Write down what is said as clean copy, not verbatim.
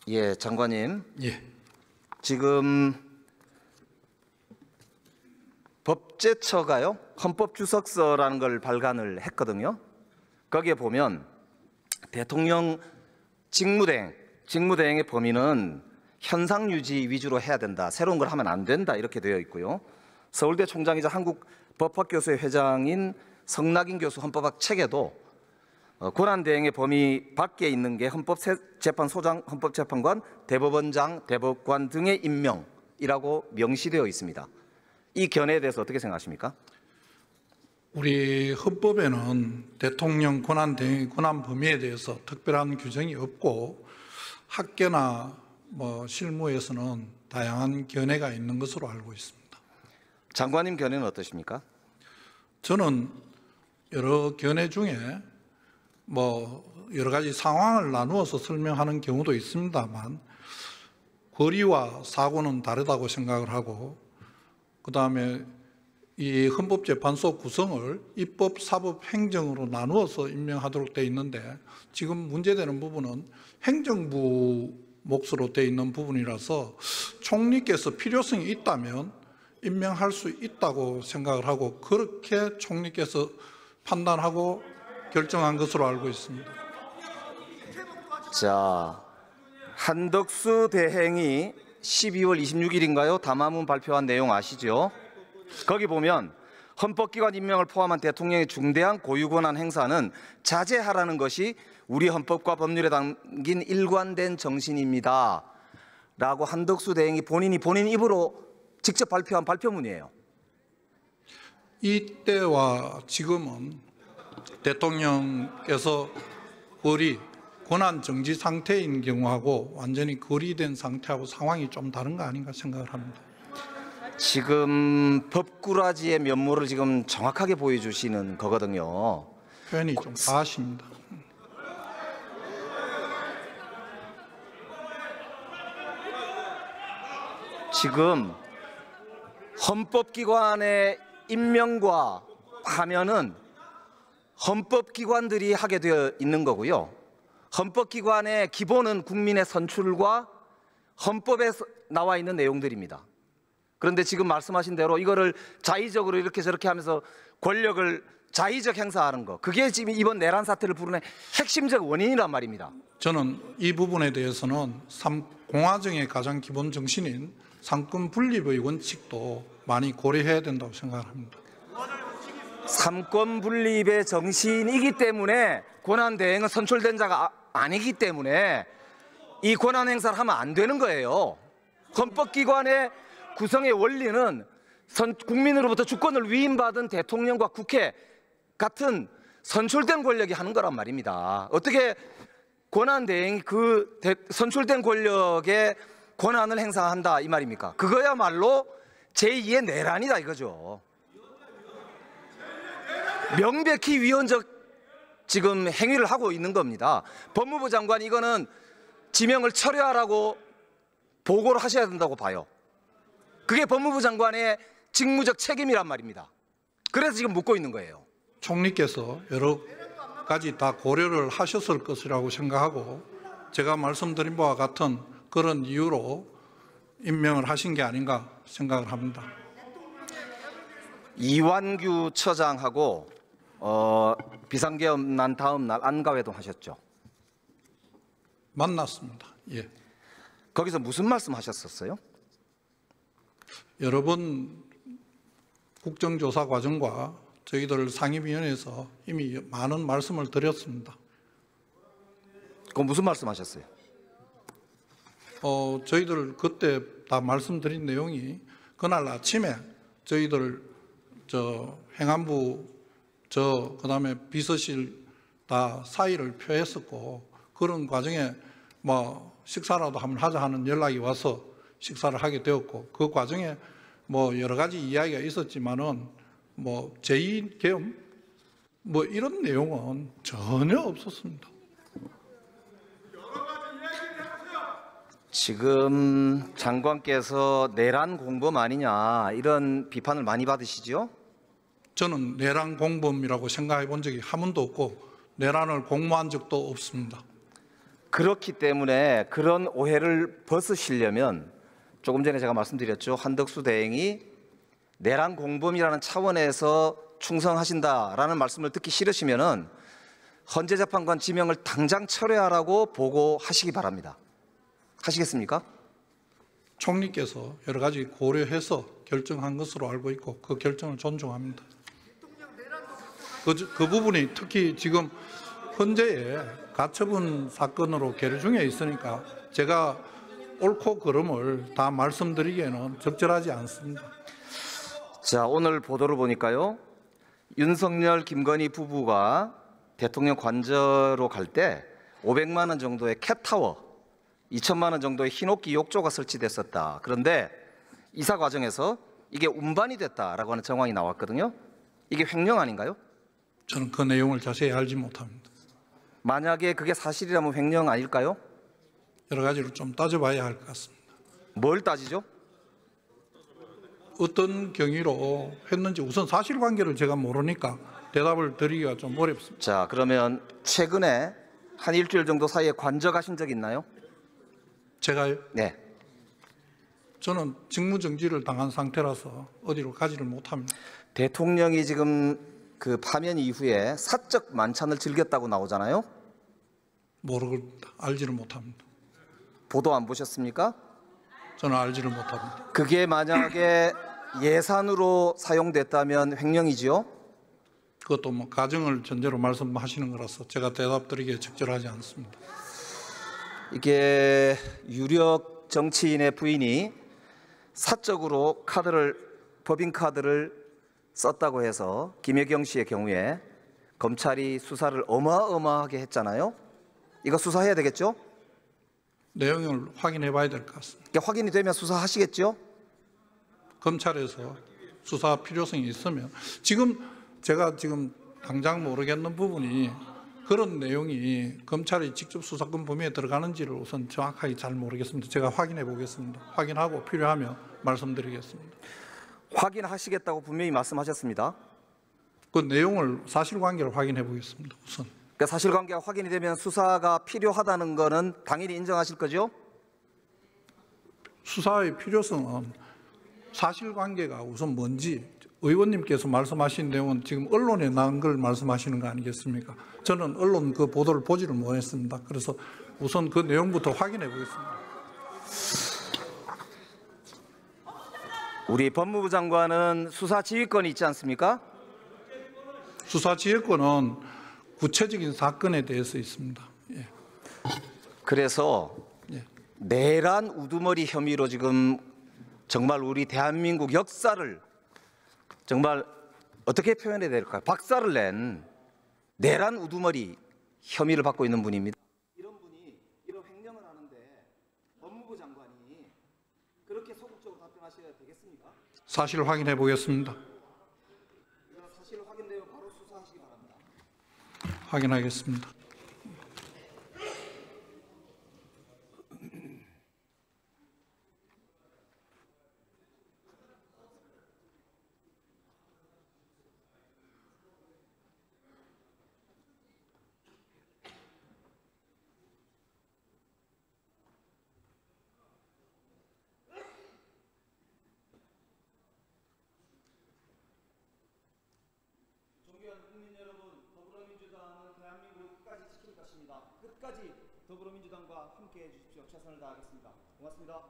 예, 장관님. 예. 지금 법제처가요, 헌법주석서라는 걸 발간을 했거든요. 거기에 보면 대통령 직무대행의 범위는 현상 유지 위주로 해야 된다, 새로운 걸 하면 안 된다, 이렇게 되어 있고요. 서울대 총장이자 한국법학교수회 회장인 성낙인 교수 헌법학 책에도 권한대행의 범위 밖에 있는 게 헌법재판소장, 헌법재판관, 대법원장, 대법관 등의 임명이라고 명시되어 있습니다. 이 견해에 대해서 어떻게 생각하십니까? 우리 헌법에는 대통령 권한대행의 권한 범위에 대해서 특별한 규정이 없고 학계나 실무에서는 다양한 견해가 있는 것으로 알고 있습니다. 장관님 견해는 어떠십니까? 저는 여러 견해 중에 여러 가지 상황을 나누어서 설명하는 경우도 있습니다만 권리와 사고는 다르다고 생각을 하고, 그다음에 이 헌법재판소 구성을 입법, 사법, 행정으로 나누어서 임명하도록 되어 있는데 지금 문제되는 부분은 행정부 몫으로 되어 있는 부분이라서 총리께서 필요성이 있다면 임명할 수 있다고 생각을 하고 그렇게 총리께서 판단하고 결정한 것으로 알고 있습니다. 자, 한덕수 대행이 12월 26일인가요? 담화문 발표한 내용 아시죠? 거기 보면 헌법기관 임명을 포함한 대통령의 중대한 고유권한 행사는 자제하라는 것이 우리 헌법과 법률에 담긴 일관된 정신입니다 라고 한덕수 대행이 본인 입으로 직접 발표한 발표문이에요. 이때와 지금은 대통령께서 권한 정지 상태인 경우하고 완전히 거리된 상태하고 상황이 좀 다른 거 아닌가 생각을 합니다. 지금 법꾸라지의 면모를 지금 정확하게 보여주시는 거거든요. 표현이 좀 과하십니다. 지금 헌법기관의 임명과 하면은 헌법기관들이 하게 되어 있는 거고요. 헌법기관의 기본은 국민의 선출과 헌법에 나와 있는 내용들입니다. 그런데 지금 말씀하신 대로 이거를 자의적으로 이렇게 저렇게 하면서 권력을 자의적 행사하는 거, 그게 지금 이번 내란 사태를 부르는 핵심적 원인이란 말입니다. 저는 이 부분에 대해서는 공화정의 가장 기본 정신인 삼권 분립의 원칙도 많이 고려해야 된다고 생각합니다. 삼권 분립의 정신이기 때문에 권한대행은 선출된 자가 아니기 때문에 이 권한 행사를 하면 안 되는 거예요. 헌법기관의 구성의 원리는 국민으로부터 주권을 위임받은 대통령과 국회 같은 선출된 권력이 하는 거란 말입니다. 어떻게 권한대행이 그 선출된 권력의 권한을 행사한다 이 말입니까? 그거야말로 제2의 내란이다 이거죠. 명백히 위헌적 지금 행위를 하고 있는 겁니다. 법무부 장관이 이거는 지명을 철회하라고 보고를 하셔야 된다고 봐요. 그게 법무부 장관의 직무적 책임이란 말입니다. 그래서 지금 묻고 있는 거예요. 총리께서 여러 가지 다 고려를 하셨을 것이라고 생각하고 제가 말씀드린 바와 같은 그런 이유로 임명을 하신 게 아닌가 생각을 합니다. 이완규 처장하고 비상계엄 난 다음 날 안가회동 하셨죠? 만났습니다. 예. 거기서 무슨 말씀 하셨었어요? 여러 번 국정조사 과정과 저희들 상임위원회에서 이미 많은 말씀을 드렸습니다. 그 무슨 말씀 하셨어요? 저희들 그때 다 말씀드린 내용이 그날 아침에 저희들 행안부 그다음에 비서실 다 사의를 표했었고 그런 과정에 식사라도 한번 하자 하는 연락이 와서 식사를 하게 되었고 그 과정에 여러 가지 이야기가 있었지만은 제2계엄 이런 내용은 전혀 없었습니다. 지금 장관께서 내란 공범 아니냐 이런 비판을 많이 받으시죠? 저는 내란 공범이라고 생각해 본 적이 한 번도 없고 내란을 공모한 적도 없습니다. 그렇기 때문에 그런 오해를 벗으시려면 조금 전에 제가 말씀드렸죠. 한덕수 대행이 내란 공범이라는 차원에서 충성하신다라는 말씀을 듣기 싫으시면은 헌재재판관 지명을 당장 철회하라고 보고하시기 바랍니다. 하시겠습니까? 총리께서 여러 가지 고려해서 결정한 것으로 알고 있고 그 결정을 존중합니다. 그 부분이 특히 지금 헌재에 가처분 사건으로 계류 중에 있으니까 제가 옳고 그름을 다 말씀드리기에는 적절하지 않습니다. 자, 오늘 보도를 보니까요. 윤석열, 김건희 부부가 대통령 관저로 갈 때 500만 원 정도의 캣타워, 2천만 원 정도의 흰옥기 욕조가 설치됐었다. 그런데 이사 과정에서 이게 운반이 됐다라고 하는 정황이 나왔거든요. 이게 횡령 아닌가요? 저는 그 내용을 자세히 알지 못합니다. 만약에 그게 사실이라면 횡령 아닐까요? 여러 가지로 좀 따져봐야 할 것 같습니다. 뭘 따지죠? 어떤 경위로 했는지 우선 사실관계를 제가 모르니까 대답을 드리기가 좀 어렵습니다. 자, 그러면 최근에 한 일주일 정도 사이에 관저 가신 적 있나요? 제가요? 네. 저는 직무정지를 당한 상태라서 어디로 가지를 못합니다. 대통령이 지금 그 파면 이후에 사적 만찬을 즐겼다고 나오잖아요. 모르겠다. 알지를 못합니다. 보도 안 보셨습니까? 저는 알지를 못합니다. 그게 만약에 예산으로 사용됐다면 횡령이지요? 그것도 뭐 가정을 전제로 말씀하시는 거라서 제가 대답드리기에 적절하지 않습니다. 이게 유력 정치인의 부인이 사적으로 법인카드를 썼다고 해서 김혜경 씨의 경우에 검찰이 수사를 어마어마하게 했잖아요. 이거 수사해야 되겠죠? 내용을 확인해 봐야 될 것 같습니다. 이게 확인이 되면 수사하시겠죠? 검찰에서 수사 필요성이 있으면 제가 지금 당장 모르겠는 부분이 그런 내용이 검찰이 직접 수사권 범위에 들어가는지를 우선 정확하게 잘 모르겠습니다. 제가 확인해 보겠습니다. 확인하고 필요하면 말씀드리겠습니다. 확인하시겠다고 분명히 말씀하셨습니다. 그 내용을 사실관계를 확인해 보겠습니다. 우선. 그러니까 사실관계가 확인이 되면 수사가 필요하다는 거는 당연히 인정하실 거죠? 수사의 필요성은 사실관계가 우선 뭔지 의원님께서 말씀하신 내용은 지금 언론에 나온 걸 말씀하시는 거 아니겠습니까? 저는 언론 그 보도를 보지를 못했습니다. 그래서 우선 그 내용부터 확인해 보겠습니다. 우리 법무부 장관은 수사 지휘권이 있지 않습니까? 수사 지휘권은 구체적인 사건에 대해서 있습니다. 예. 그래서 예. 내란 우두머리 혐의로 지금 정말 우리 대한민국 역사를 정말 어떻게 표현해야 될까요? 박살을 낸 내란 우두머리 혐의를 받고 있는 분입니다. 이런 분이 이런 횡령을 하는데 법무부 장관이 그렇게 소극적으로 답변하셔야 되겠습니까? 사실 확인해 보겠습니다. 사실 확인되면 바로 수사하시기 바랍니다. 확인하겠습니다. 존경하는 국민 여러분, 더불어민주당은 대한민국을 끝까지 지킬 것입니다. 끝까지 더불어민주당과 함께해 주십시오. 최선을 다하겠습니다. 고맙습니다.